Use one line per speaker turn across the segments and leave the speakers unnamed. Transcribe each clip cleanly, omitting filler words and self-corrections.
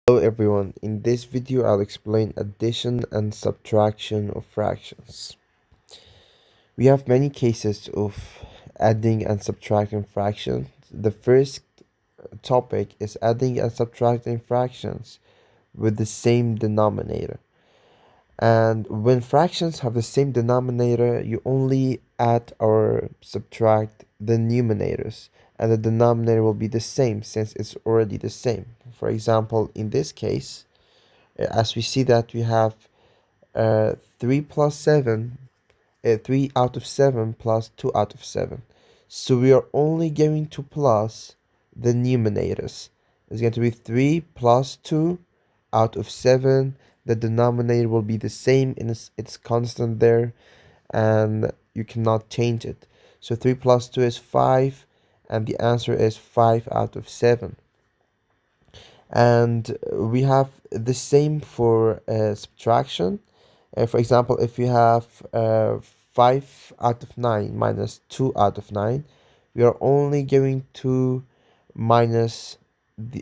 Hello everyone, in this video I'll explain addition and subtraction of fractions. We have many cases of adding and subtracting fractions. The first topic is adding and subtracting fractions with the same denominator. And when fractions have the same denominator, you only add or subtract the numerators, and the denominator will be the same since it's already the same. For example, in this case, as we see that we have 3 plus 7, 3 out of 7 plus 2 out of 7. So we are only going to plus the numerators. It's going to be 3 plus 2 out of 7. The denominator will be the same, and it's constant there, and you cannot change it. So 3 plus 2 is 5, and the answer is 5 out of 7. And we have the same for subtraction. For example, if we have 5 out of 9 minus 2 out of 9, we are only going to minus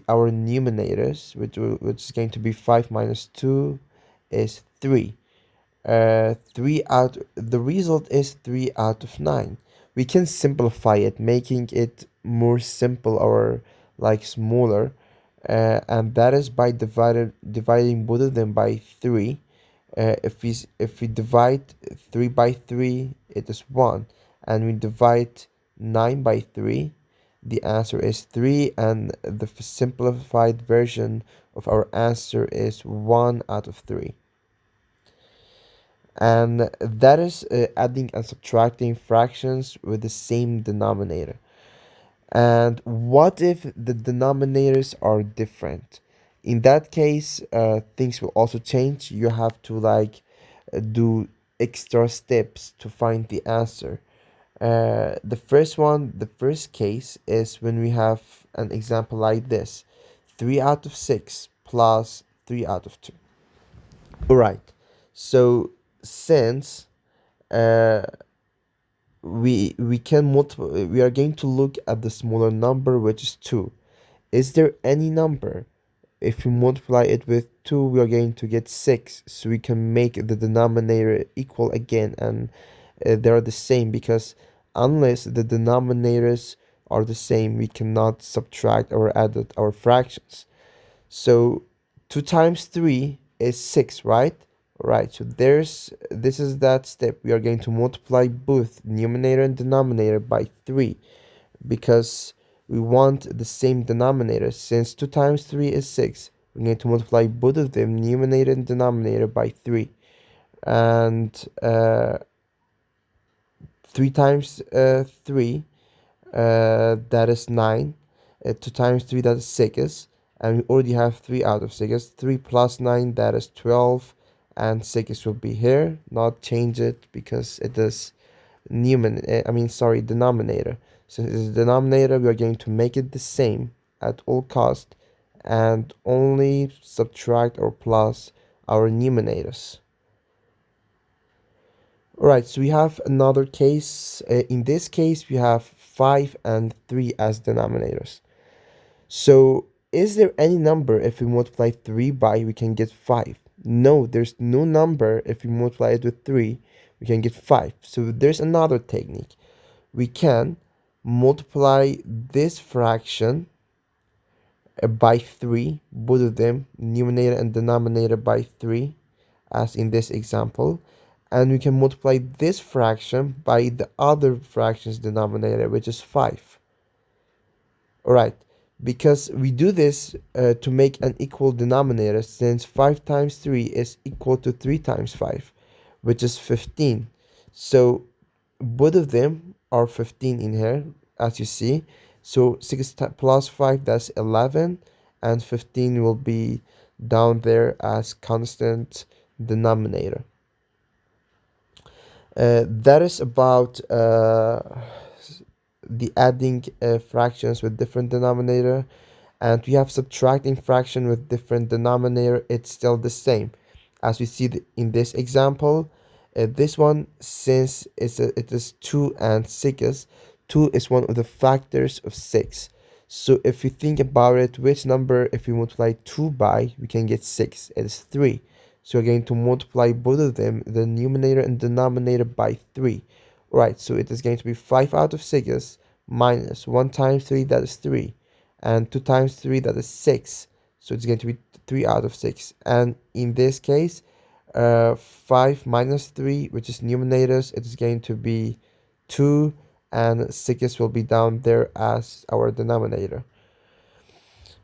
our numerators, which is going to be 5 minus 2 is 3. 3 out, the result is 3 out of 9. We can simplify it, making it more simple or like smaller, and that is by dividing both of them by 3. If we divide 3 by 3, it is 1, and we divide 9 by 3, the answer is 3, and the simplified version of our answer is 1 out of 3. And that is adding and subtracting fractions with the same denominator. And what if the denominators are different? In that case, things will also change. You have to do extra steps to find the answer. The first case is when we have an example like this: 3 out of 6 plus 3 out of 2. All right. So since uh, we are going to look at the smaller number, which is 2. Is there any number, if we multiply it with 2, we are going to get 6, so we can make the denominator equal again, and they are the same, because unless the denominators are the same, we cannot subtract or add our fractions. So 2 times 3 is 6, right? Right, so this is that step. We are going to multiply both numerator and denominator by 3, because we want the same denominator. Since 2 times 3 is 6, we're going to multiply both of them, numerator and denominator, by 3. And 3 times 3, that is 9. 2 times 3, that is 6. And we already have 3 out of 6. 3 plus 9, that is 12. And 6 will be here. Not change it because it is denominator. Since it's a denominator, we are going to make it the same at all cost, and only subtract or plus our numerators. Alright, so we have another case. In this case, we have 5 and 3 as denominators. So is there any number if we multiply 3 by, we can get 5? No, there's no number if we multiply it with 3, we can get 5. So there's another technique. We can multiply this fraction by 3, both of them, numerator and denominator, by 3, as in this example. And we can multiply this fraction by the other fraction's denominator, which is 5. Alright, because we do this to make an equal denominator, since 5 times 3 is equal to 3 times 5, which is 15. So both of them are 15 in here, as you see. So 6 plus 5, that's 11, and 15 will be down there as constant denominator. That is about the adding fractions with different denominator. And we have subtracting fraction with different denominator. It's still the same as we see in this example. This one, since it is 2 and 6, 2 is one of the factors of 6, So if you think about it, which number, if we multiply 2 by, we can get 6. It's 3. So we're going to multiply both of them, the numerator and denominator, by 3. Right, so it is going to be 5 out of 6 minus 1 times 3, that is 3. And 2 times 3, that is 6. So it's going to be 3 out of 6. And in this case, 5 minus 3, which is numerators, it is going to be 2, and 6 will be down there as our denominator.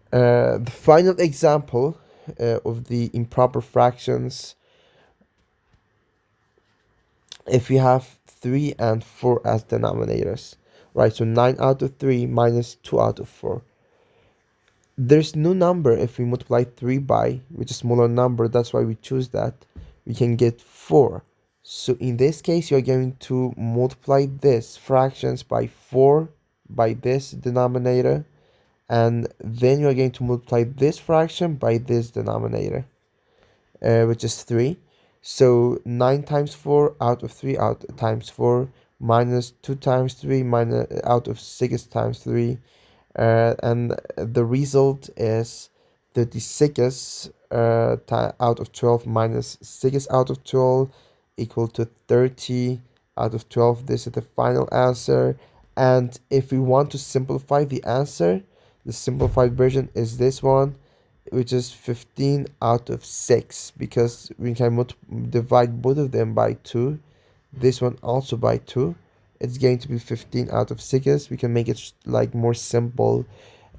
The final example of the improper fractions, if we have 3 and 4 as denominators, right? So 9 out of 3 minus 2 out of 4. There's no number if we multiply 3 by, which is a smaller number, that's why we choose that. We can get 4. So in this case, you're going to multiply this fractions by 4 by this denominator, and then you're going to multiply this fraction by this denominator, which is 3. So 9 times 4 out of 3 out times 4 minus 2 times 3 minus out of 6 times 3, and the result is 36 out of 12 minus 6 out of 12 equal to 30 out of 12. This is the final answer. And if we want to simplify the answer, the simplified version is this one, which is 15 out of 6, because we can divide both of them by 2, this one also by 2. It's going to be 15 out of 6. We can make it like more simple,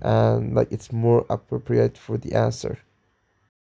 and like it's more appropriate for the answer.